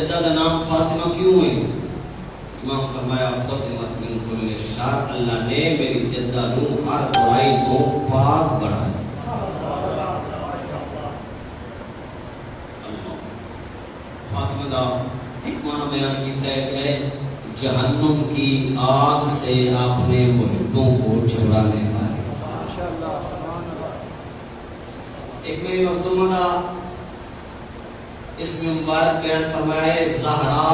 Jeddah دا نام فاطمہ کیوں ہے؟ امام فرمایا فاطمہ من کل شر، اللہ نے میری جدہ نو ہر برائی تو پاک بنایا۔ فاطمہ دا ایک معنی بیان کیتا ہے کہ جہنم کی آگ سے آپ نے محبوں کو چھڑانے والے۔ ایک میری مخدومہ دا اس میں مبارک بیان فرمایا ہے زہرا۔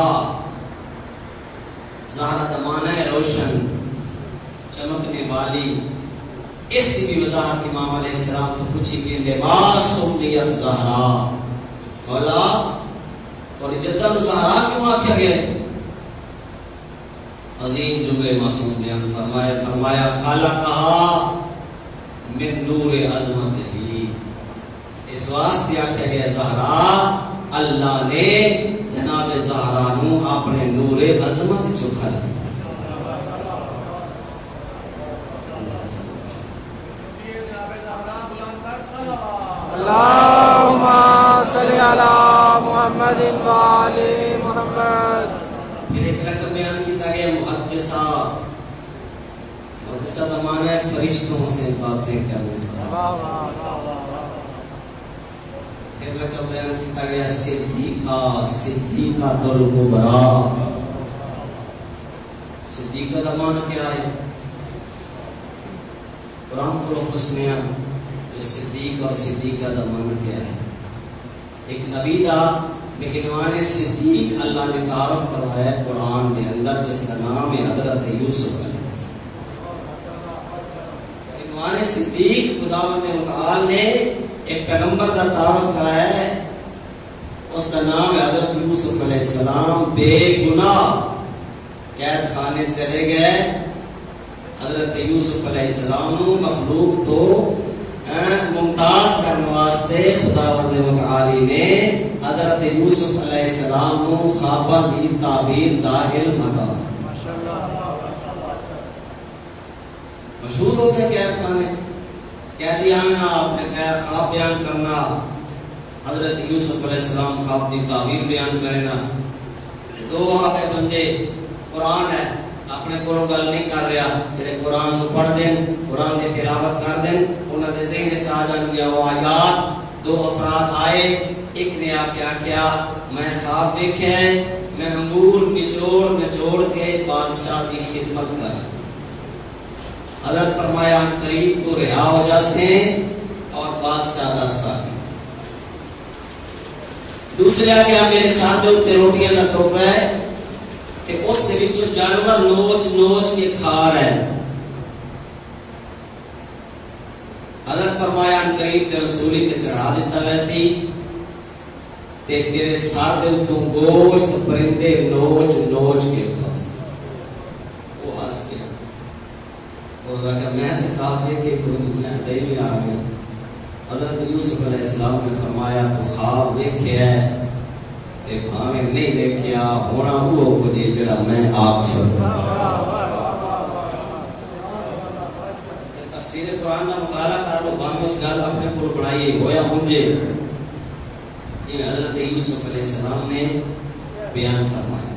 زہرا دا معنی ہے روشن، چمکنے والی۔ اس کی بھی وضاحت امام علیہ السلام تو پوچھی گئی لباس سمیت زہرا، مولا اور جدہ کو زہرا کیوں آکھا گیا ہے؟ عظیم جملے معصوم بیان فرمایا خالقہا من نور عظمت ہی، اس واسطے آکھا گیا زہرا اللہ نے جناب زہرا نو اپنے نور عظمت چو خلق۔ اللہم صلی علی محمد و آل محمد۔ پھر ایک لقب بیان کیتا گیا محدثہ۔ محدثہ کا معنی ہے فرشتوں سے باتیں کرنے والا۔ پھر لقب بیان کیتا گیا صدیقہ، صدیقہ الکبریٰ۔ صدیقہ کا معنی کیا ہے؟ قرآن کو لوگ پسنے ہیں صدیق اور صدیقہ کا معنی کیا ہے؟ ایک نبی دا لیکن عنوان صدیق اللہ نے تعارف کروایا ہے قرآن کے اندر، جس کا نام ہے حضرت یوسف علیہ السلام۔ عنوان صدیق خداوند متعال نے ایک پیغمبر کا تعارف کرایا ہے، اس کا نام ہے حضرت یوسف علیہ السلام۔ بے گناہ قید خانے چلے گئے، حضرت یوسف علیہ السلام نو مخلوق تو ممتاز کرنے واسطے خداوند متعالی نے حضرت یوسف علیہ السلام نو خواباں دی تعبیر دا علم عطا مشہور ہو گیا قید خانے۔ قیدی آمنہ آپ نے کہا خواب بیان کرنا، حضرت یوسف علیہ السلام خواب دی تعبیر بیان کرنا۔ دو آگے بندے قرآن ہے اپنے کو گل نہیں کر رہا، جڑے قرآن کو پڑھ دیں، قرآن کی تلاوت کر دیں، انہوں نے ذہن چاہ جان گیا وہ آیات۔ دو افراد آئے، ایک نے آ کے آکھیا میں خواب دیکھا ہے، میں انگور نچوڑ کے بادشاہ کی خدمت کر۔ حضرت فرمایا قریب تو رہا ہو جاسے اور بادشاہ دا ساتھ۔ دوسرے آ کے میرے ساتھ جو روٹیاں نہ توڑ رہا ہے تے اس دے وچوں جانور نوچ کے کھا رہے ہیں۔ حضرت فرمایا قریب تے رسولی تے چڑھا دیتا ویسی تے تیرے ساتھ دے تو گوشت پرندے نوچ کے کھا۔ وہ ہنس گیا، وہ کہا میں تے خواب دیکھ کے میں تے بھی آ گیا۔ حضرت یوسف علیہ السلام نے فرمایا تو خواب دیکھے ہے تے بھاویں نہیں دیکھیا ہونا وہ کچھ جڑا میں آپ چھوڑتا۔ تفسیر قرآن کا مطالعہ کر لو، بھاویں اس گل اپنے کو بنائی ہویا منجے یہ حضرت یوسف علیہ السلام نے بیان فرمایا۔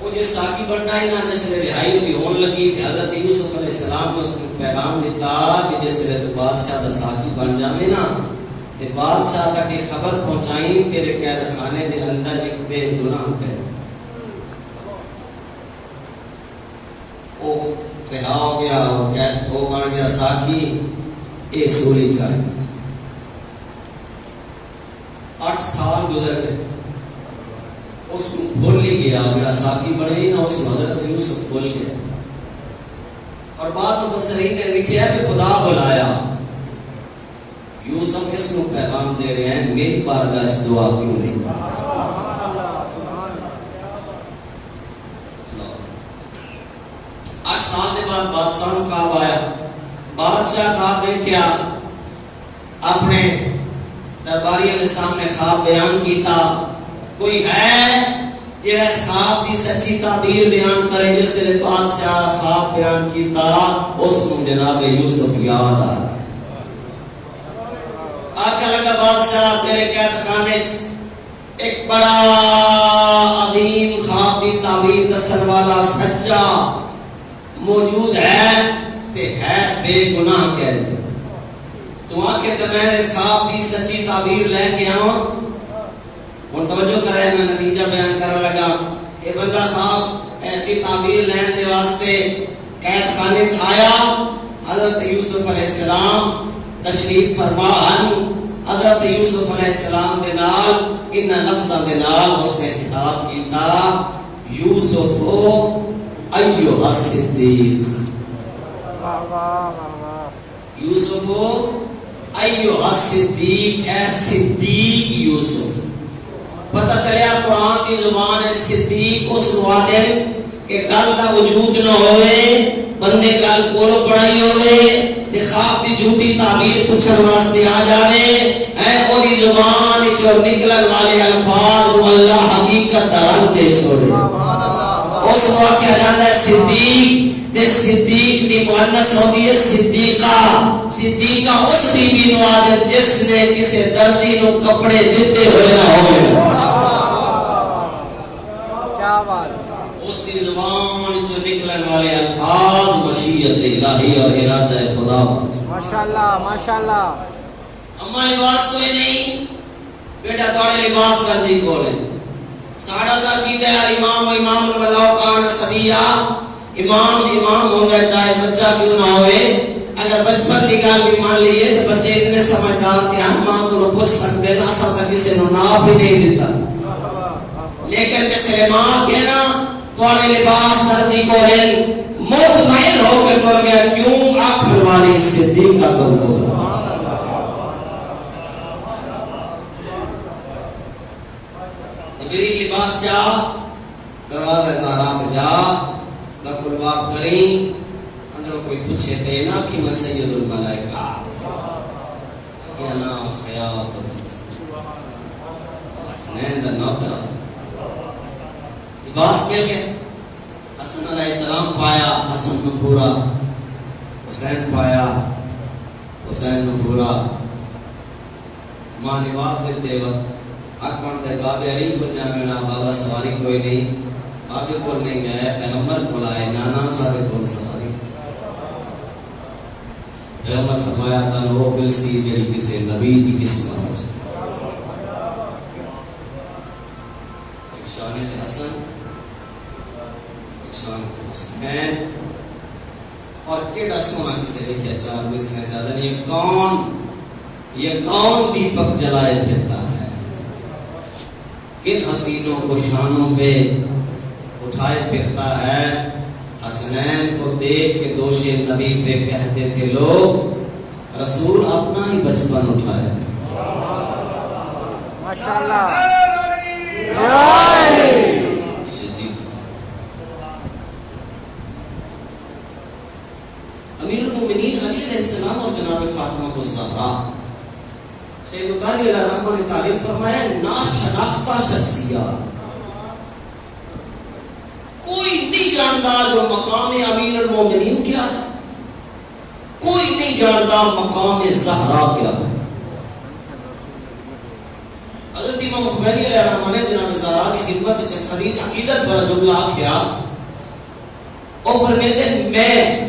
وہ جس ساکی بننا ہی نہ جس نے رہائی ہوئی ہون لگی تھی، حضرت یوسف علیہ السلام نے اس کو پیغام دیتا کہ جس نے تو بادشاہ دا ساکی بن جاوے نا تے بادشاہ تک یہ خبر پہنچائی تیرے قید خانے دے اندر ایک بے گناہ قید او رہا ہو گیا، قید وہ بن گیا ساکی، اے سولی چاہے۔ 8 سال گزر گئے، اس کو بھول ہی گیا جڑا ساکی بنے ہی نہ، اس کو حضرت یوسف بھول گیا۔ اور بعد مفسرین نے لکھا کہ خدا بلایا یوسف اس کو پیغام دے رہے ہیں میری بارگاہ سے دعا کیوں نہیں؟ 8 سال کے بعد بادشاہ کو خواب آیا۔ بادشاہ خواب دیکھیا، اپنے درباریوں کے سامنے خواب بیان کیتا۔ کوئی ہے جڑا اس خواب کی سچی تعبیر بیان کرے؟ جس نے بادشاہ خواب بیان کیتا اس کو جناب یوسف یاد آ رہا ہے۔ آکھا لگا بادشاہ تیرے قید خانے ایک بڑا عظیم خواب کی تعبیر دسن والا سچا موجود ہے تے ہے بے گناہ کہہ دے تو آنکھیں تو میں اس خواب کی سچی تعبیر لے کے آؤں ہوں توجہ کرے میں نتیجہ بیان کرنے لگا یہ بندہ خواب کی تعبیر لین دے واسطے قید خانے آیا حضرت یوسف علیہ السلام تشریف فرما حضرت یوسف علیہ السلام دے نال ان لفظاں دے نال اس نے خطاب کیتا یوسف ایھا الصدیق یوسف ایھا الصدیق اے صدیق یوسف پتہ چلیا قرآن کی زبان ہے صدیق اس وعدن کہ گل دا وجود نہ ہوئے بندے گل کولو پڑھائی ہوئے تے خواب دی جھوٹی تعبیر پوچھن واسطے آ جاوے اے او دی زبان چوں نکلن والے الفاظ کو اللہ حقیقت دا رنگ دے چھوڑے اس وقت کیا جاتا ہے صدیق تے صدیق دی مؤنث ہوتی ہے صدیقہ صدیقہ اس بی بی نو آدم جس نے کسی درزی نو کپڑے دیتے ہوئے نہ ہوئے کیا بات اس دی زبان جو نکلن والے الفاظ مشیت الہی اور ارادہ خدا ماشاءاللہ ماشاءاللہ اما لباس کوئی نہیں بیٹا توڑے لباس ورزی کھولے ساڑھا دا قیدہ امام و امام ولو کان سبیہ امام ہوگا چاہے بچہ کیوں نہ ہوئے اگر بچپن کی گل بھی مان لیے تو بچے اتنے سمجھدار کہ ہم ماں کو پوچھ سکتے نا سب تک کسی نے ناپ ہی نہیں دیتا لیکن جیسے ماں کہنا توڑے لباس دردی کو رہن مطمئن ہو کے توڑ گیا کیوں آخر والی صدیق کا تم کو جبری لباس جا دروازہ زہرا میں جا دکل باب کریں اندروں کوئی پوچھے تے نا کہ میں سید الملائکہ کہ انا خیات حسنین دا نوکرہ لباس کیا کہ حسن علیہ السلام پایا حسن میں پورا حسین پایا حسین میں پورا ماں لباس دیتے وقت اکبر دے بابے علی کو جامعنا بابا سواری کوئی نہیں بابے کو نہیں گئے پیغمبر کو لائے نانا سارے کو سواری پیغمبر فرمایا تھا وہ بلسی جڑی کسی نبی دی قسمت ایک شان حسن حسین اور کیڑا سونا کسے لکھیا چار بسنے چادر یہ کون دیپک جلائے پھرتا ہے کن حسینوں کو شانوں پہ اٹھائے پھرتا ہے حسنین کو دیکھ کے دوش نبی پہ کہتے تھے لوگ رسول اپنا ہی بچپن اٹھائے ماشاءاللہ امیر المومنین علی علیہ السلام اور جناب فاطمہ الزہرا سید بخاری علیہ الرحمہ نے تعریف فرمایا ناشناختہ شخصیات کوئی نہیں جانتا جو مقام امیر المومنین کیا ہے کوئی نہیں جانتا مقام زہرا کیا ہے حضرت امام خمینی علیہ الرحمہ نے جناب زہرا کی خدمت خدیج عقیدت بڑا جملہ کیا اور فرمیتے میں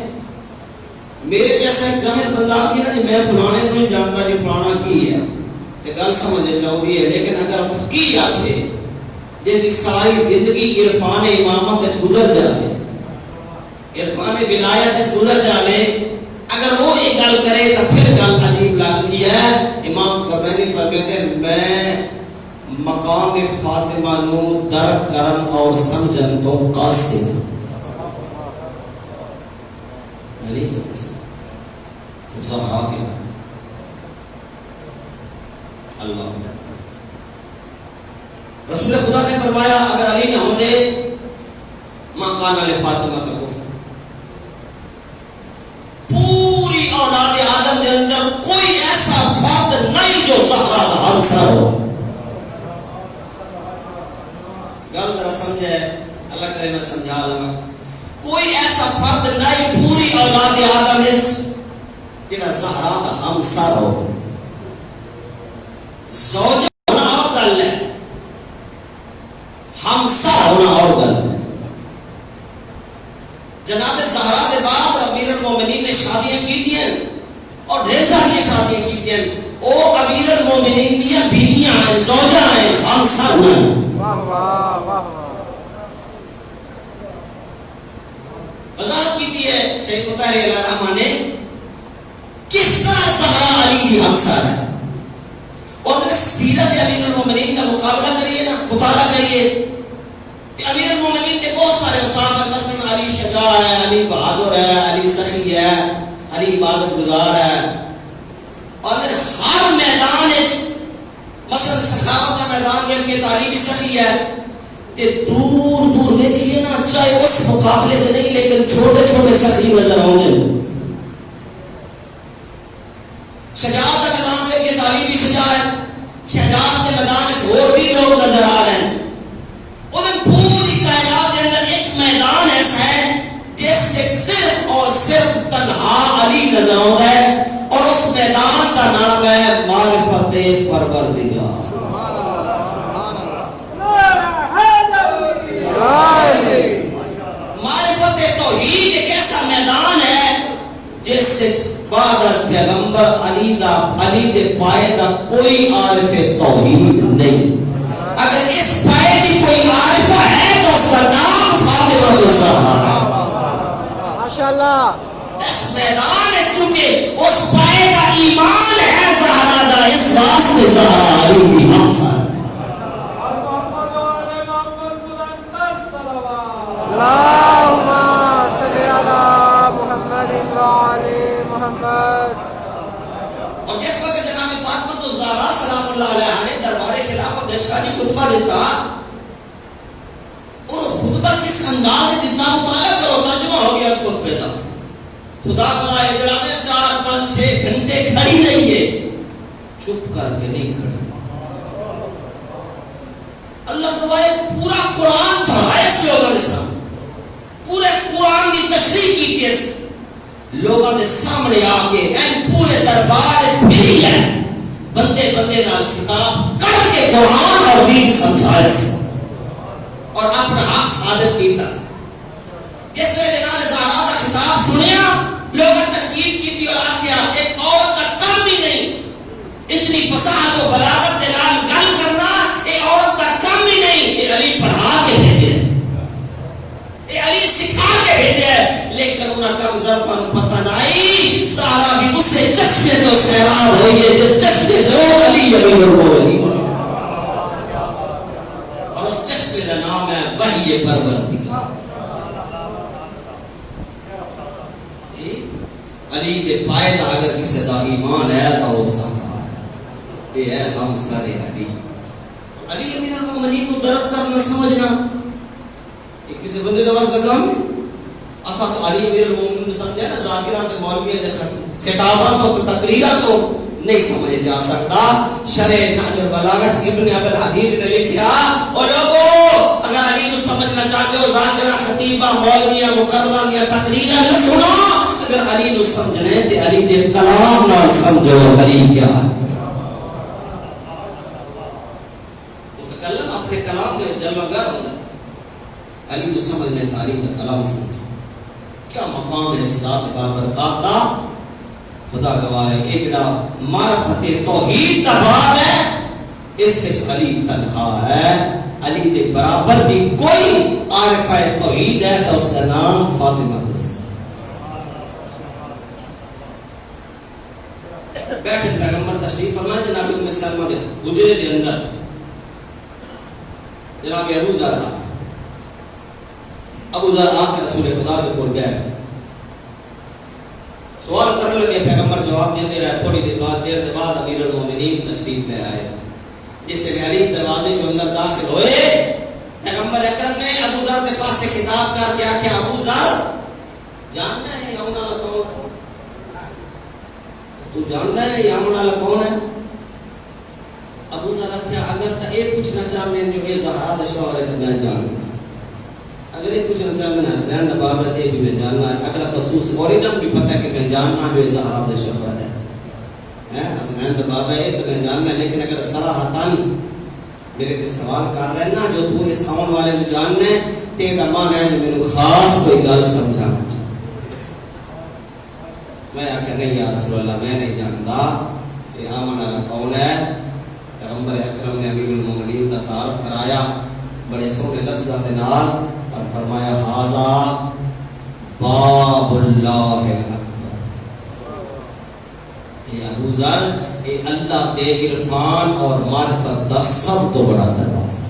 میرے جیسا ایک جاہل بندہ کی نا میں فلانے کو نہیں جانتا جی فلانا کی ہے تو گل سمجھنے چاہیے ہے لیکن اگر فقیہ آکھے جی ساری زندگی عرفان امامت گزر جائے عرفان ولایت گزر جائے اگر وہ ایک گل کرے تو پھر گل عجیب لگتی ہے امام خمینی فرماتے ہیں میں مقام فاطمہ نو درک کرن اور سمجھن تو قاصر میں نہیں سمجھ زہرا کے اللہ رسول خدا نے فرمایا اگر علی نہ ہوتے ماں کان علی فاطمہ کا کفر پوری اولاد آدم کے اندر کوئی ایسا فرد نہیں جو زہرا کا ہمسر ہو گل ذرا سمجھے اللہ کرے میں سمجھا دوں کوئی ایسا فرد نہیں پوری اولاد آدم میں جنہا زہرا کا ہمسر ہو زوج ہونا اور گل ہے ہمسا ہونا اور گل ہے. جناب زہرا کے بعد امیر المومنین نے شادیاں کی ہیں اور ڈھیر ساری شادیاں کی ہیں. وہ امیر المومنین دیا بیویاں ہیں, زوجہ ہیں, ہمسا ہیں. واہ واہ واہ واہ. وضاحت کی ہے شیخ مطہر علیہ الرحمہ نے کس طرح زہرا علی کی ہمسا ہے. اور اگر سیرت امیر المومنین کا مقابلہ کریے نا, مطالعہ کریے کہ امیر المومنین کے بہت سارے اوصاف ہیں. مثلا علی شجاع ہے, علی بہادر ہے, علی سخی ہے, علی عبادت گزار ہے. اور ہر میدان مثلا سخاوت کا میدان میں کہ تعلیمی سخی ہے کہ دور دور دیکھیے نا, چاہے اس مقابلے میں نہیں لیکن چھوٹے چھوٹے سخی نظر ہوں گے. شجاعت کا میدان میں کہ تعلیمی شجاعت, شجاعت کے میدان میں اور بھی لوگ نظر آ رہے ہیں. انہیں پوری کائنات کے اندر ایک میدان ایسا ہے جس سے صرف اور صرف تنہا علی نظر آتا ہے اور اس میدان کا نام ہے معرفت پروردگار. معرفت توحید ایک ایسا میدان ہے جس سے بعد از پیغمبر علی دے پائے دا کوئی عارف توحید نہیں. اگر اس پائے کی کوئی عارفہ ہے تو اس کا نام فاطمہ الزہرا. ماشاءاللہ. اس میدان ہے چونکہ اس پائے کا ایمان ہے زہرا دا, اس واسطے زہرا علی کی ہمسا ہے. اللہم صلی علی محمد وعلی محمد. اور جس وقت جناب فاطمہ الزہرا سلام اللہ علیہا نے دربار خلافت ارشادی خطبہ دیتا اور خطبہ کس انداز سے دیتا, مطالعہ کرو, ترجمہ ہو گیا اس خطبے کا. خدا کا اجڑا نے 4-5-6 گھنٹے کھڑی نہیں ہے, چپ کر کے نہیں کھڑی. اللہ کو پورا قرآن پڑھایا اس لوگوں نے سامنے, پورے قرآن کی تشریح کی تھی لوگوں کے سامنے آ کے پورے دربار پھری ہے, بندے بندے نال خطاب کر کے قرآن اور دین سمجھایا اور اپنا حق ثابت کیتا. جس وقت جناب زہرا کا خطاب سنیا, لوگوں تنقید کی تھی اور آخیا ایک عورت کا کم ہی نہیں, اتنی فصاحت و بلاغت کے نال گل کرنا ایک عورت کا کم ہی نہیں. یہ علی پڑھا کے بھیجے, یہ علی سکھا کے بھیجے, لیکن انہاں کا ظرفاً پتہ نہیں زہرا بھی اس سے چشمے تو سیراب ہوئی ہے جس چشمے دو علی امیر المومنین سے, اور اس چشمے کا نام ہے وحی پروردگار. علی کے پائے دا اگر کسی دا ایمان ہے تو وہ زہرا ہے. یہ ہے ہم سارے علی. علی امیر المومنین کو درد کرنا سمجھنا یہ کسی بندے کا واسطہ کام ہے. اسا تو علی امیر المومنین کو سمجھا نا ذاکرات مولوی دے خطابات اور تقریرات تو نہیں سمجھ جا سکتا. شرح نہج البلاغہ ابن ابی الحدید نے لکھا, اور لوگوں اگر علی کو سمجھنا چاہتے ہو ذاکرہ خطیبہ مولویہ مقررہ یا تقریرہ نہ سنو, اگر علی کو سمجھنے تے علی دے کلام نال سمجھو علی کیا ہے. متکلم اپنے کلام میں جلوہ گر ہونا, علی کو سمجھنے تے علی کا کلام سمجھو. کیا مقام ہے اس ذات بابرکات دا, خدا گواہ ہے. ایک جڑا معرفت توحید کا باب ہے اس سے علی تنہا ہے. علی دے برابر بھی کوئی عارفہ توحید ہے تو اس کا نام فاطمہ الزہرا. بیٹھے پیغمبر تشریف فرمائے جناب ام سلمہ دے حجرے دے اندر جناب ابو ذر آ کے رسول خدا کے کول گئے, سوال کرنے لگے, پیغمبر جواب دیتے رہے. تھوڑی دیر کے بعد امیر المومنین تشریف لے آئے. جس سے علی دروازے کے اندر داخل ہوئے, پیغمبر اکرم نے ابو ذر کے پاس سے خطاب کر دیا کہ ابو ذر جاننا ہے یہ ہونا والا کون ہے, تو جاننا ہے یہ ہونا والا کون ہے. ابو ذر کیا اگر تو یہ پوچھنا چاہتے ہیں جو یہ زہرا دا شوہر ہے تو میں جاننا, اگر یہ پوچھنا چاہتے ہیں حسنین دا باب ہے تو بھی میں جاننا ہے, اگر خصوص اوریجن بھی پتہ ہے کہ میں جاننا جو یہ زہرا دا شوہر ہے, حسنین دا باب ہے تو میں جاننا ہے. لیکن اگر صراحتاً میرے تے سوال کر رہے نا جو تو اس آن والے نو جاننا ہے تے دا مان ہے جو میرے خاص کوئی گل سمجھانا چاہتا میں آکھا نہیں یا رسول اللہ میں نہیں جانتا کہ آمن والا کون ہے پیغمبر اکرم نے امیر المومنین کا تعارف کرایا بڑے سونے لفظوں کے نال اور فرمایا ھذا باب اللہ اکبر اے ابو ذر اے اللہ تے عرفان اور معرفت دا سب تو بڑا دروازہ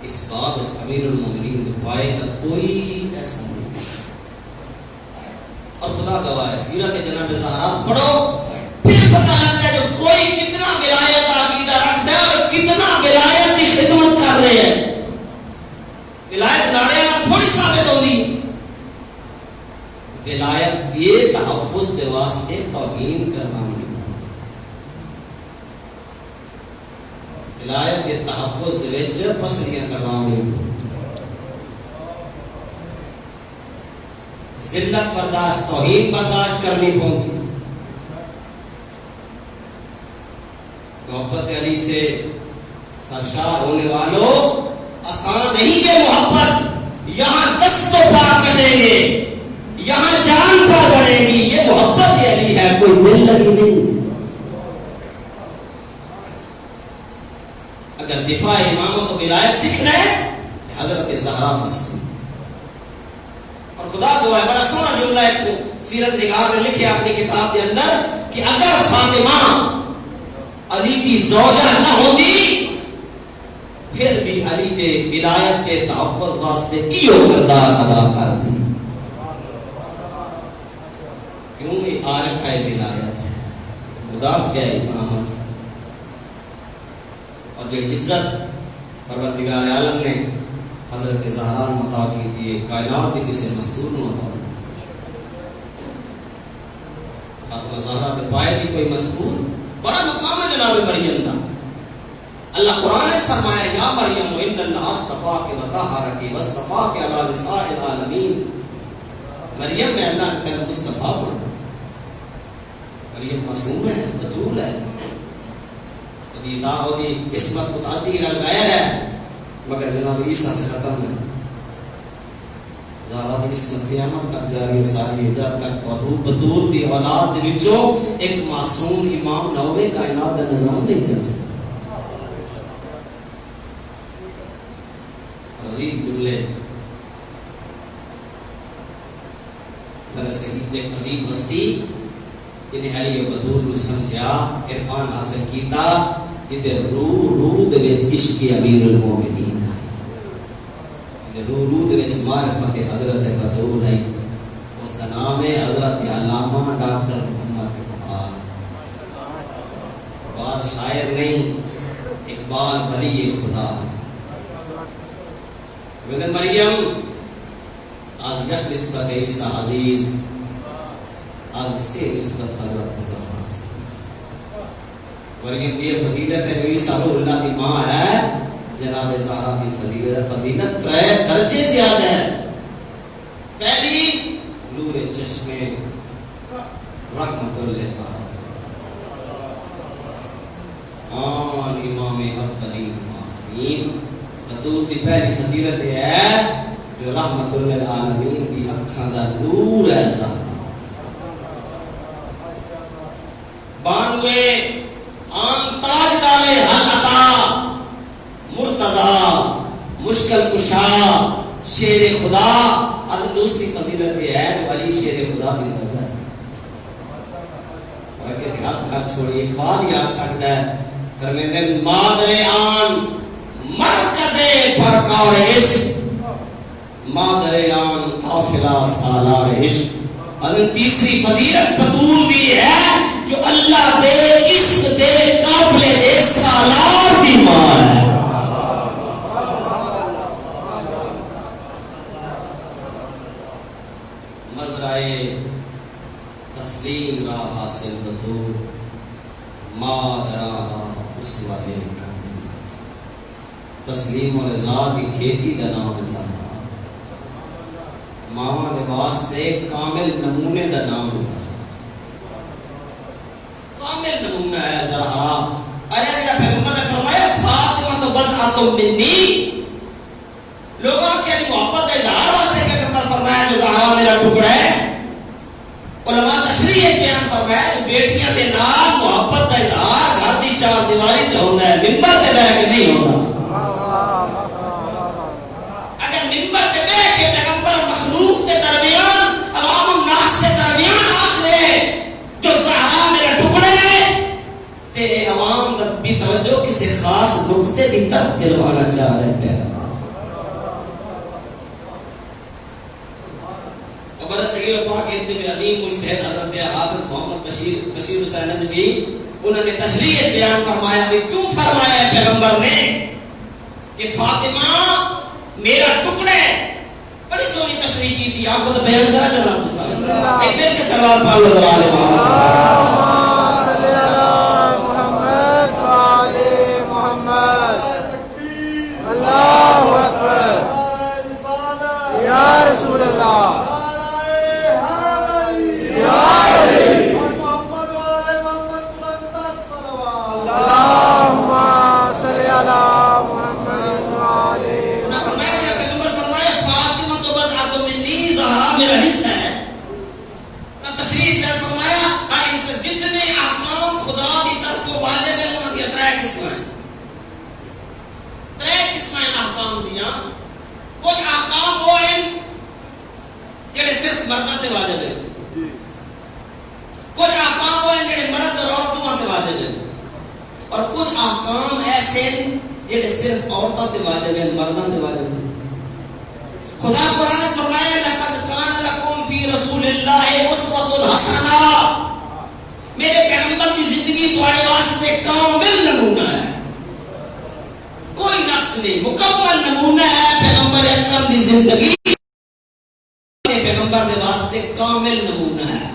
اس باب اس امیر المومنین کے پائے کا کوئی ایسا نہیں اور خدا گواہ ہے سیرت جناب زہرا پڑھو پھر پتہ لگتا ہے جو کوئی کتنا ولایت عقیدہ رکھتا ہے اور کتنا ولایت کی خدمت کر رہے ہیں ولایت نعرے نہ تھوڑی ثابت ہوتی ولایت یہ تحفظ کے واسطے توہین کرنا نہیں ولایت کے تحفظ دے وچ پسڑیاں کرنا نہیں ذلت برداشت توہین برداشت کرنی ہوگی محبت علی سے سرشار ہونے والوں آسان نہیں کہ محبت یہاں دست و پا کٹیں گے یہاں جان پا بڑھے گی یہ محبت علی ہے کوئی دل لگی نہیں اگر دفاع امامت و ولایت سیکھنا ہے حضرت زہرا کو سیکھنا اور خدا دعا ہے بڑا سونا جملہ ہے سیرت نگار نے لکھے اپنی کتاب کے اندر کہ اگر فاطمہ علی کی زوجہ نہ ہوتی پھر بھی علی کے ولایت کے تحفظ واسطے کیوں کردار ادا کر دی کیوں یہ عارفہ ولایت ہے مدافع امامت اور جو عزت پروردگار عالم نے حضرت زہرا عطا کی تھی کائنات کے کسی مستور نہ عطا فاطمہ زہرا کے پائے بھی کوئی مستور بڑا مقام ہے جناب مریم کا اللہ قرآن نے فرمایا یا مریم ان اللہ اصطفاک و طہرک واصطفاک علی نساء العالمین مریم میں اللہ نے تیرا مصطفیٰ بنا مریم معصوم ہے بطول ہے دی عصمت متعدی غیر ہے مگر جناب عیسیٰ نے ختم ہے زہرا دی عصمت قیامت تک جاری ساری ہے جب تک بطول دی اولاد دے وچوں ایک معصوم امام نہ ہوئے کائنات دا نظام نہیں چل سکتا عزیز جملے دراصل ایک عظیم ہستی جنہیں علی و بطول کو سمجھا عرفان حاصل کیتا جدے روح دے وچ عشق امیر المومنین ہے روح دے وچ معرفت حضرت بطول ہے اس کا نام ہے حضرت علامہ ڈاکٹر محمد اقبال اقبال شاعر نہیں اقبال ولی خدا ہے مریم از یک نسبت عیسیٰ عزیز از سے نسبت حضرت زہرا مریم کی فضیلت ہے عیسیٰ روح اللہ کی ماں ہے جناب زہرا کی فضیلت ترے درجے زیادہ ہے پہلی نور چشمے رحمت اللہ آن امام ابتلین آخرین بطول کی پہلی فضیلت ہے جو رحمت للعالمین دی اکھاں دا نور ہے زہرا بانوے عام تاجدار حق عطا مرتضی مشکل کشا شیر خدا اد دوسری فضیلت یہ ہے جو علی شیر خدا بھی زوجہ ہے اور کہ ہاتھ کر چھوڑی ایک بات یاد سکتا ہے کرنے دن مادر آن مرکز پرکار عشق مادر آن قافلہ سالار عشق اور تیسری فضیلت بطول بھی ہے جو اللہ دے عشق دے قافلے دے سالار دی ماں ہے مزرعے تسلیم را حاصل بطول مادرہ اسوہ کامل تسلیم و رضا کی کھیتی دا نام زہرا ماما دے واسطے کامل نمونے دا نام زہرا کامل نمونہ ہے زہرا. ارے اللہ پیغمبر نے فرمایا فاطمہ تو بضعۃ منی، لوگوں کی محبت کا اظہار واسطے پیغمبر فرمایا جو زہرا میرا ٹکڑا ہے. علماء تشریح بیان فرمایا کہ بیٹیاں دے نال محبت کا اظہار گھر دی چار دیواری تے ہوندا ہے، ممبر تے بیٹھ کے نہیں ہوتا. اگر ممبر تے بیٹھ کے پیغمبر مخلوق کے درمیان عوام الناس کے درمیان آخرے جو زہرا میرا ٹکڑا ہے تے عوام کی توجہ کسی خاص نقطے کی طرف دلوانا چاہ رہے ہیں. صغیر پاک اتنے عظیم مجتہد حضرت حافظ محمد بشیر حسین نجفی انہوں نے تشریح بیان فرمایا کہ کیوں فرمایا ہے پیغمبر نے کہ فاطمہ میرا ٹکڑا ہے. بڑی سونی تشریح کی تھی، آپ کو تو بیان کرا جناب. ایک مل کے سوال پڑھ لو ذرا علیہ محمد وعلی محمد. اللہ اکبر یا رسول اللہ. مرداں تے واجب ہے، کچھ احکام وہ ہیں جڑے مرد اور عورتوں تے واجب ہیں، اور کچھ احکام ایسے جڑے صرف عورتوں تے واجب ہیں مرداں تے واجب ہیں. خدا قرآن نے فرمایا لقد کان لکم فی رسول اللہ اسوۃ حسنہ، میرے پیغمبر کی زندگی تمہارے واسطے کامل نمونہ ہے، کوئی نقص نہیں، مکمل نمونہ ہے پیغمبر اکرم کی زندگی، پیغمبر دے واسطے کامل نمونہ ہے.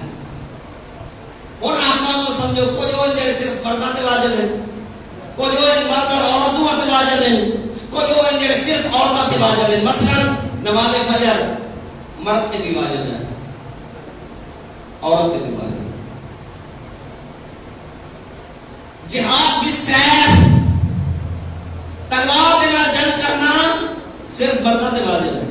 اور احکام کو سمجھو، کچھ وہ جڑے صرف مرداں تے واجب ہیں، کچھ وہ مرد اور عورتوں تے واجب ہیں، کچھ وہ جڑے صرف عورتوں تے واجب ہیں. مثلا نماز فجر مرد تے بھی واجب ہے، عورت تے بھی واجب ہے. جہاد بالسیف، تلوار دے نال جنگ کرنا صرف مرداں تے واجب ہے.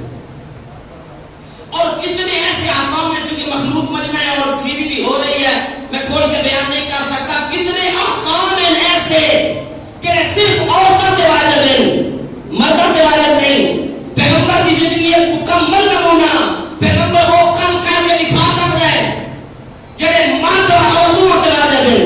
اور کتنے ایسے احکام ہیں چونکہ مخلوق مجمع ہے اور سیری بھی ہو رہی ہے، میں کھول کے بیان نہیں کر سکتا. کتنے احکام ہیں ایسے کہ صرف عورتوں کے واجب ہیں مردوں کے واجب نہیں. پیغمبر کی زندگی ایک مکمل نمونہ، پیغمبر وہ کام کر کے دکھا سکتا ہے جڑے مرد اور عورتوں کے واجب ہیں،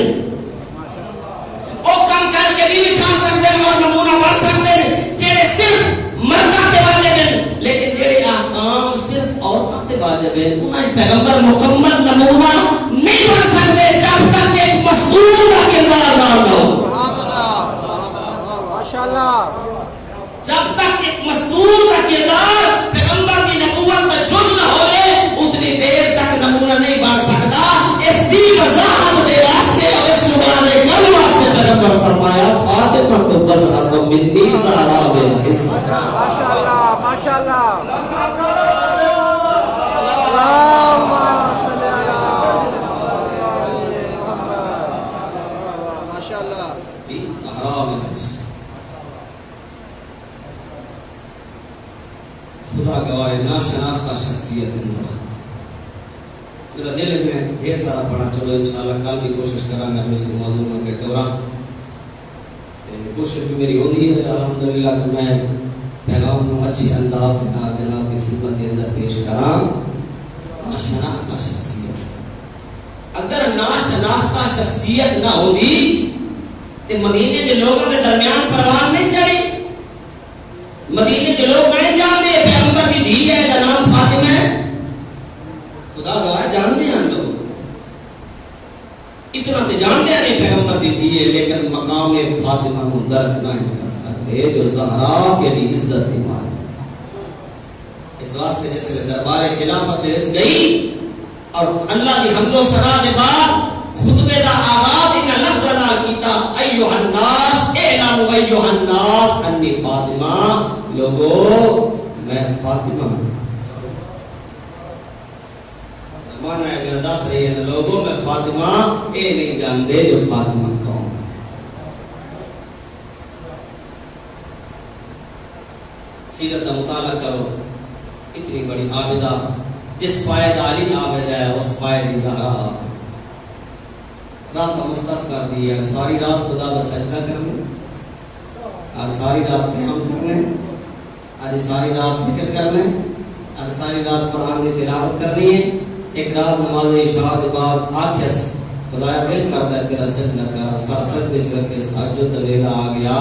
وہ کام کر کے بھی دکھا سکتے ہیں اور نمونہ بن سکتے ہیں جڑے صرف مردوں کے واجب ہیں. لیکن جڑے احکام صرف عورتوں تے واجب ہے انہیں پیغمبر مکمل نمونہ نہیں بن سکتے جب تک ایک مصدوق کا کردار نہ ہو. ماشاءاللہ، جب تک ایک مصدوق کا کردار پیغمبر کی نبوت کا جز نہ ہوئے اتنی دیر تک نمونہ نہیں بن سکتا. اس دی وضاحت دے واسطے اور اس نماز کل واسطے پیغمبر فرمایا فاطمہ تو بضعۃ منی زہرا میرا حصہ. ماشاءاللہ ماشاءاللہ. خدا گواہ ناشناختہ شخصیت انسان. میرا دل میں ڈھیر سارا پڑھا، چلو انشاءاللہ کل بھی کوشش کرا میں اپنے سے موضوع کے دوران کوشش بھی میری ہوتی ہے الحمدللہ کہ میں پیغام اچھی انداز میں جناب کی خدمت کے اندر پیش کرا. ناشناختہ شخصیت، اگر ناشناختہ شخصیت نہ ہوتی تو مدینے کے لوگوں کے درمیان پروان نہیں چڑھی. مدینے کے لوگ نہیں جانتے پیغمبر کی دھی ہے کا نام فاطمہ ہے. خدا گواہ جانتے ہیں ہم لوگ، اتنا تو جانتے ہیں پیغمبر کی دھی ہے، لیکن مقام فاطمہ کو درک نہیں کر سکتے جو زہرا کے لیے عزت دی مال. اس واسطے جیسے دربار خلافت گئی اور اللہ کی حمد و ثنا کے بعد خطبے کا آغاز ان لفظ نال کیتا ایھا الناس اعلموا ایھا الناس انی فاطمہ، لوگو میں فاطمہ ہوں. مانا ہے جو دس رہی ہے لوگوں میں فاطمہ، اے نہیں جانتے جو فاطمہ کون. سیرت کا مطالعہ کرو. اتنی بڑی عابدہ جس پائے علی عابد ہے اس پائے دی زہرا رات مختص کر دی ہے. ساری رات خدا کا سجدہ کرنا، اور ساری رات قیام کرنا، آج ساری رات ذکر کرنا، اور ساری رات قرآن کی تلاوت کرنی ہے. ایک رات نماز عشاء کے بعد آکھس خدایا دل کرتا ہے تیرا سجدہ کر، سر سر بچ رکھے تہجد کا ویلا آ گیا،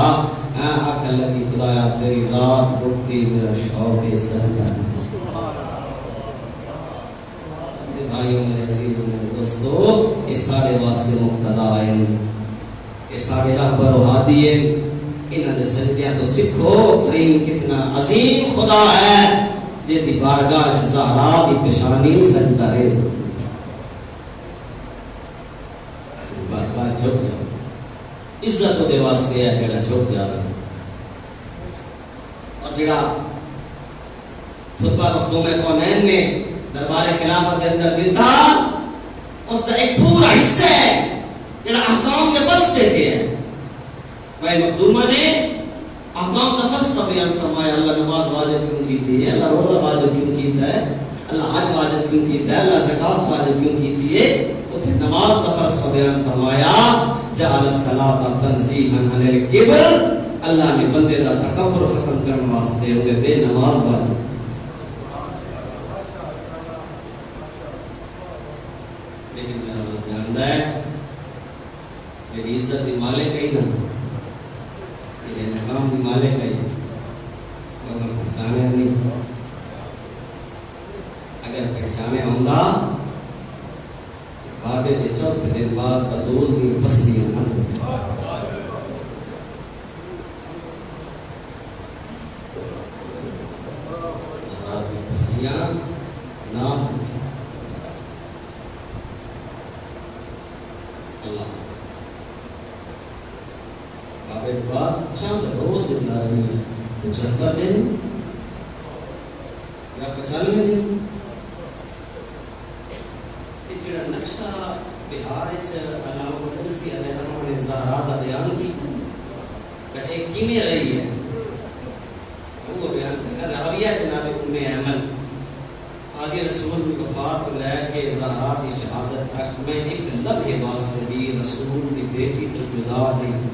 آنکھ لگی خدایا تیری رات رکتی میرا شوق ہے سجدہ. بھائیوں میرے عزیزوں میرے دوستو، یہ سارے واسطے مقتدا ہیں، یہ سارے رہبر و ہادی ہیں. انہاں دے سجدیاں تو سکھو. کریم کتنا عظیم خدا ہے جے دی بارگاہ زہرا دی پیشانی سجدہ ریز بارگاہ جھک جاؤ. عزت دے واسطے ہے جڑا جھک جاوے. اور جڑا خطبہ مخدوم کونین نے دربار خلافت کے اندر دیتا اس کا ایک پورا حصہ ہے جڑا احکام کے فرض دیتے ہیں. بھائی مخدومہ نے احکام کا فرض کا بیان فرمایا. اللہ نماز واجب کیوں کی تھی، اللہ روزہ واجب کیوں کیتا ہے، اللہ حج واجب کیوں کیتا ہے، اللہ زکوٰۃ واجب کیوں کیتی ہے. اتنے نماز کا فرض کا بیان فرمایا. جعل الصلاۃ تنزیہا عن الکبر، اللہ نے بندے دا تکبر ختم کرنے واسطے انہیں بے نماز واجب. لیکن میں اللہ جانتا ہے میری عزت کی مالک ہے نا، میرے مقام کی مالک ہے، مگر پہچانے نہیں. اگر پہچانے ہوں گا بابے کے چوتھے دن بعد بطول کی پسلیاں نہ دوں. زہرا کی پسلیاں نہ دوں. اللہ بابے کے بعد چند روز زندہ رہی ہے، 75 دن یا 95 دن. جڑا نقشہ بہار علامہ مدرسی علیہ السلام نے زہرا کا بیان کی کہ ایک کیویں رہی ہے وہ بیان کرنا. راویہ جناب ام ایمن آگے رسول کی وفات کو لے کے زہرا کی شہادت تک میں ایک لمحے واسطے بھی رسول کی بیٹی تو جدا نہیں.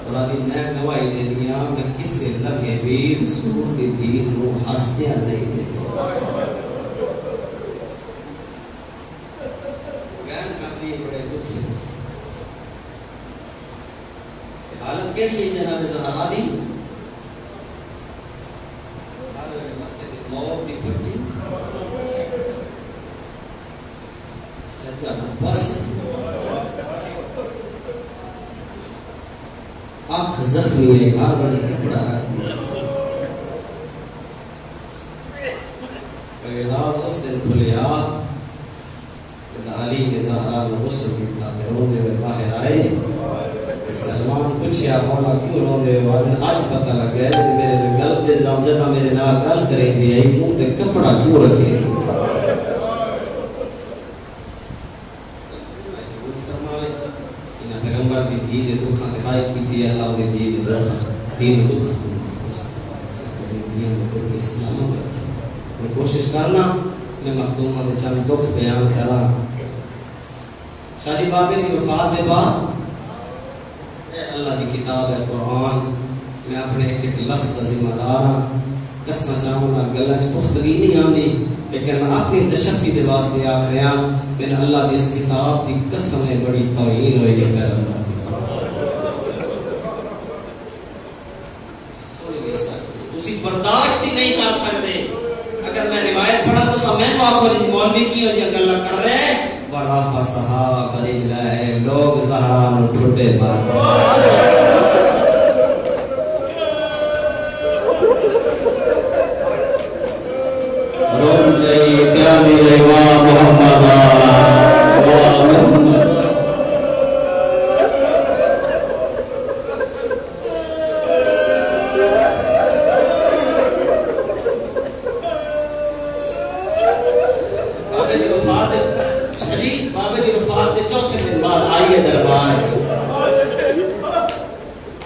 اور آدھی میں گواہی دے دیا میں کسی لمحے بھی رسول کی دین کو ہنسدیا نہیں دیتا. حالت کیڑی ہے جناب زہرا دی؟ موت دی پٹی سجا بس آنکھ زخمی ہے، ہر بڑی کپڑا رکھ دیا. راز اس دن کھلیا علی کے زہرا نے غسل کیتا تے روندے ہوئے باہر آئے. سلمان پوچھیا مولا کیوں روندے ہو؟ آج پتہ لگ گیا کہ میرے گل تے جدا میرے نال گل کریں دی ائی منہ تے کپڑا کیوں رکھے. پیغمبر دی دھی دے دکھاں تے ہائے کیتی اللہ دے دھی دے دین دکھاں تے سلامت رکھے. میں کوشش کرنا میں مخدومہ دے چند دکھ بیان کرا. شادی بابے دی وفات دے بعد اللہ دی کتاب ہے قرآن، میں اپنے ایک ایک لفظ کا ذمہ دار ہاں. قسم چاہوں گا گلہ چ پختگی نہیں آنی، لیکن میں اپنی تشفی دے واسطے آخریا میں اللہ دی اس کتاب دی قسم ہے بڑی توہین ہوئی ہے پیغمبر دی. اسی برداشت ہی نہیں کر سکتے. اگر میں روایت پڑھا تو سب میں واقعی مولوی کی اور یہ گلہ کر رہے وَرَفَ صَحَابَ رِجْلَهِ لوگ زہرا نو ٹھڈے مار روم جائی اتیادی ریوا محمد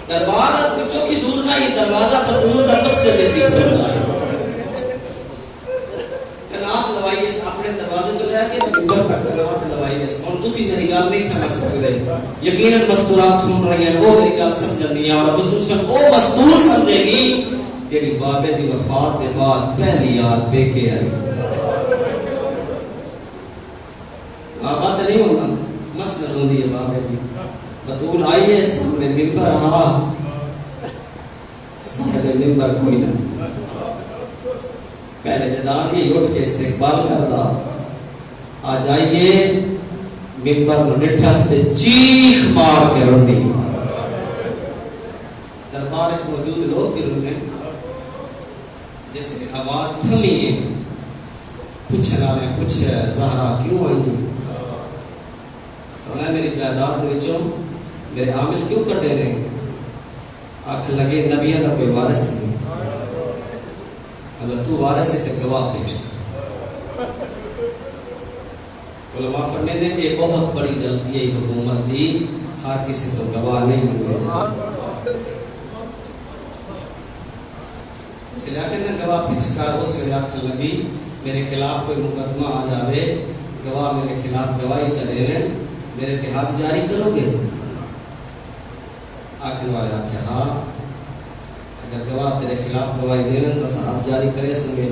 دربار کچھ کی دور نہیں دروازہ بطول دا مسجد وچ کھلدا ہے کنات لوائی اس اپنے دروازے تو لے کے منبر تک کنات لوائی ہے اور تسی میری گل نہیں سمجھ سکتے یقیناً مستورات سن رہی ہیں وہ میری گل سمجھنی ہے اور خصوصاً وہ مستور سمجھے گی جیڑی بابے دی وفات کے بعد پہلی یاد دے کے آئی بات نہیں ہوگا مسجد ہوندی ہے بابے دی بطول آئی ہے سامنے منبر ہوا صاحب منبر کوئی نہ پہلے دیدار یہ اٹھ کے استقبال کردا آ جائیے منبر نو نٹھا سے چیخ مار کے روٹی دربار وچ موجود لوگ بھی رونے جیسے آواز تھمی ہے پوچھنا میں پوچھے زہرا کیوں آئی تو میں میری جائیداد وچوں میرے عامل کیوں کٹے رہے آنکھ لگے نبیوں کا کوئی وارث نہیں اگر تو وارث ہے تو گواہ پیش علماء فرماتے ہیں یہ بہت بڑی غلطی ہے حکومت دی ہر کسی کو گواہ نہیں ملے اس علاقے میں گواہ پیش کر اس وقت آنکھ لگی میرے خلاف کوئی مقدمہ آ جاوے گواہ میرے خلاف گواہی چلے ہیں میرے اتحاد جاری کرو گے آخر والے آخر ہاں اگر گواہ تیرے خلاف گواہی دینا تو صاحب جاری کرے سنگے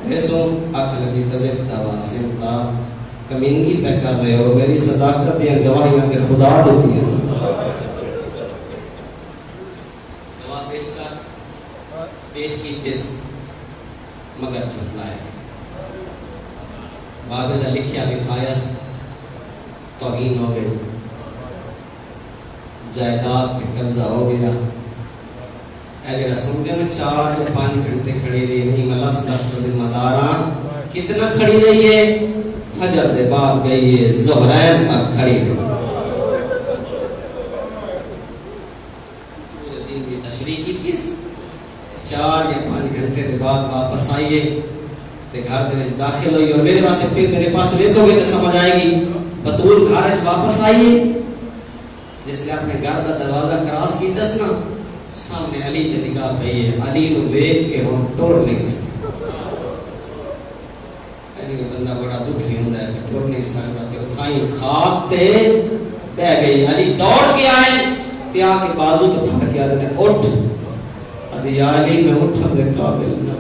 ایسو آخر لگی قذب دعویٰ سنتا کمینگی پہ کر رہے ہو میری صداقت یا گواہیاں تے خدا دیتی ہیں گواہ پیش کی تیس مگر چھٹ لائے بابے دا لکھیا لکھایا توہین ہو گئی جائیداد پہ قبضہ ہو گیا اہل رسول کے میں 4 یا 5 گھنٹے کھڑی رہی نہیں میں لفظ ذمہ داراں کتنا کھڑی رہی ہے فجر دے بعد گئی ہے ظہرین تک کھڑی رہی پورے دن کی تشریح کی تھی 4 یا 5 گھنٹے دے بعد واپس آئیے تے گھر دے وچ داخل ہوئی اور میرے پاس پھر میرے پاس دیکھو گے تو سمجھ آئے گی بطول گھر وچ واپس آئیے جس نے اپنے گھر کا دروازہ کراس کی دسنا سامنے علی تے نگاہ پئی ہے علی نو ویکھ کے ہن ٹر نہیں سکتا علی بندہ بڑا دکھی ہوندا ہے کہ ٹر نہیں سکتا تے اٹھائی خواب تے بہ گئی علی دوڑ کے آئے تے آ کے بازو تو پھڑ کے آدھے اٹھ ادے یا علی میں اٹھن دے قابل نہ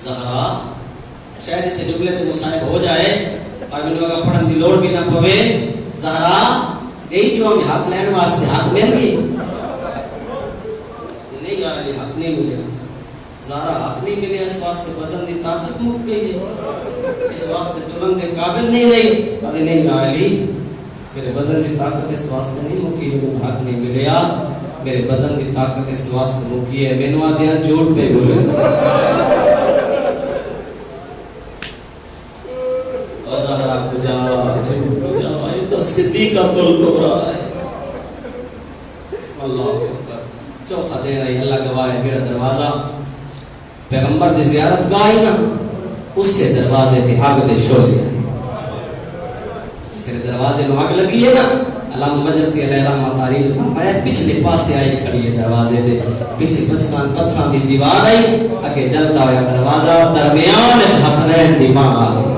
زہرا شاید اسے جملے تو صاحب ہو جائے اور میں لوگا پڑھن دی لوڑ بھی نہ پوے زہرا نہیں جو ہم حق لین واسطے حق مل گئی نہیں یار علی حق نہیں ملے زہرا حق نہیں ملے اس واسطے بدن دی طاقت مک گئی ہے اس واسطے چلن دے قابل نہیں رہی ابھی نہیں یار علی میرے بدن دی طاقت اس واسطے نہیں مکی جو حق نہیں ملیا میرے بدن دی طاقت اس واسطے مکی ہے مینوں آدیاں جھوٹ پہ بولے صدیقہ الکبریٰ ہے اللہ اکبر چوتھا دن ہے اللہ گواہ ہے میرا دروازہ پیغمبر دی زیارت گاہ نا اس سے دروازے تے آگ دے شولے اس سے دروازے میں آگ لگی ہے نا علامہ مجلسی علیہ رحمہ تعریف فرمایا پچھلے پاسے آئی کھڑی ہے دروازے دے پیچھے پچھتان پتھران دی دیوار آئی اگے جلتا ہوا دروازہ درمیان حسنین دی ماں آگے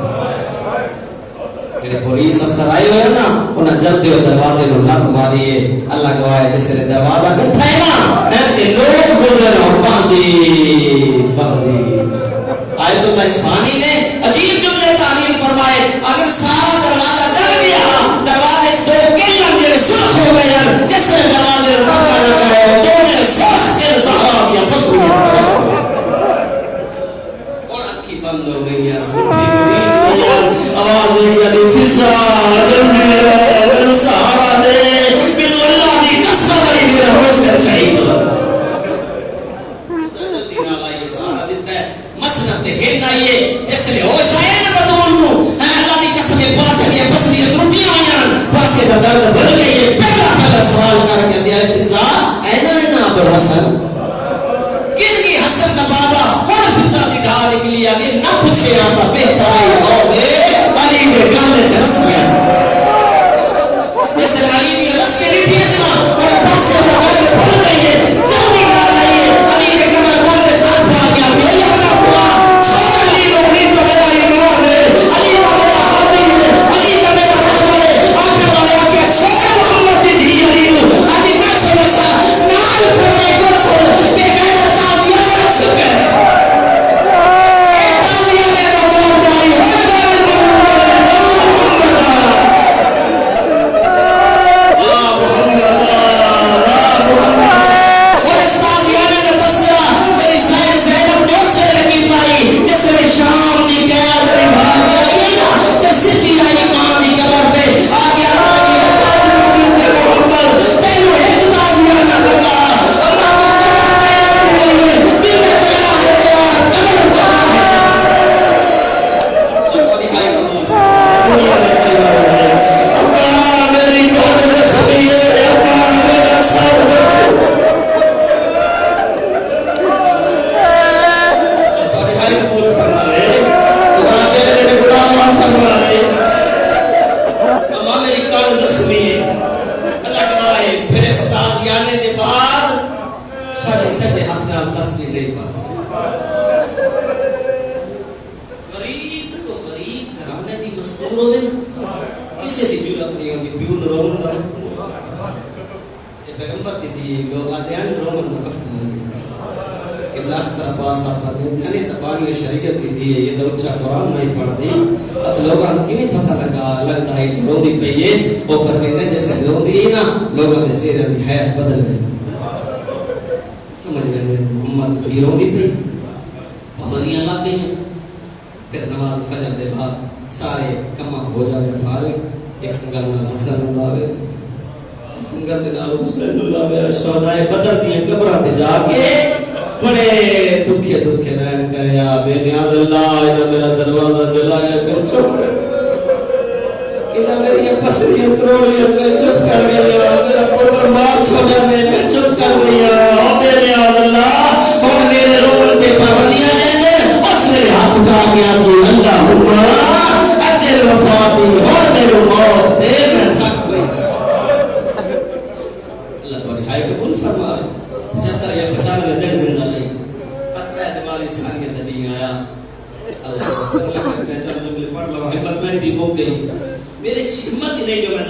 پولیس افسر آئے ہوئے نا انہاں جلدے ہوئے دروازے نو لت ماری ہے اللہ گواہ ہے جس نے دروازہ بیٹھا ہے نا ایسے لوگ گزر اور باندھی آیت اللہ اسفانی نے عجیب جملے تعلیم فرمائے اگر سارا دروازہ جل گیا دروازے سو کلم جڑے سرخ ہو گئے جس نے دروازے رکھا لگا ہے تو نے سرخ کے زہرا یا بس اور اکھی بند ہو گئی ہے آواز دے علی فضا جلنے میرا سہارا دے بنو اللہ دی قسم ہے میرا حسین شہید جلدی نہ لائی سہارا دیتا ہے مسند تے گھن آئیے جس نے ہوش آئے نا بطول نو اللہ دی قسم پاسے دی بسری ترٹی آئیاں پاسے دا درد بھر گئی ہے پہلا سوال کر کے دیا فضا اینا ابو حسن کن کی حسن دا بابا کون فضا دی ڈھا نکلی آگے نہ پوچھے آتا بہتر آئی آؤ علی کے گانے جرس گیا جیسے علی کی رس کے بھی بھیجنا اور پاسے روے نا کسی کی ضرورت نہیں ہوتی پیو نو رومن دا یہ پیغمبر دی دی لوگ آتے ہیں رومن دا وقت نہیں کہ لاکھ طرح پاس آپ فرمائیں یعنی تبانی شریعت دی دی یہ تو اچھا قرآن نہیں پڑھ دی اب لوگوں کو کیوں پتہ لگتا ہے کہ روندی پہ یہ وہ فرمائیں جیسے روندی ہے نا لوگوں کے چہرے کی حیات بدل گئی سمجھ لیں محمد بھی روندی پہ پابندیاں لگ گئی ہیں پھر نماز فجر دے بعد سارے کمات ہو جاوے فارغ ایک انگل نال حسن اللہ وے انگل دے نال حسین اللہ وے شہدائے بدر دیاں قبراں تے جا کے بڑے دکھے دکھے بیان کرے یا بے نیاز اللہ انہاں میرا دروازہ جلایا پہ چپ کر انہاں میری پسریاں کروڑیاں پہ چپ کر گیا میرا پوتر مار چھوڑنے پہ چپ کر گیا بے نیاز اللہ اور میرے رومن کے پابندیاں لے دے بس میرے ہاتھ اٹھا کے آتی اللہم اجل وفاتی اور میرے موت دے میں تھک گئی اللہ تعالی ہائے قبول فرمائے 75 یا 95 دن زندہ رہی پتہ دماغی سانیت نہیں آیا اللہ میں چند جملے پڑھ لوں ہمت میری بھی ہو گئی میری ہمت ہی نہیں جو میں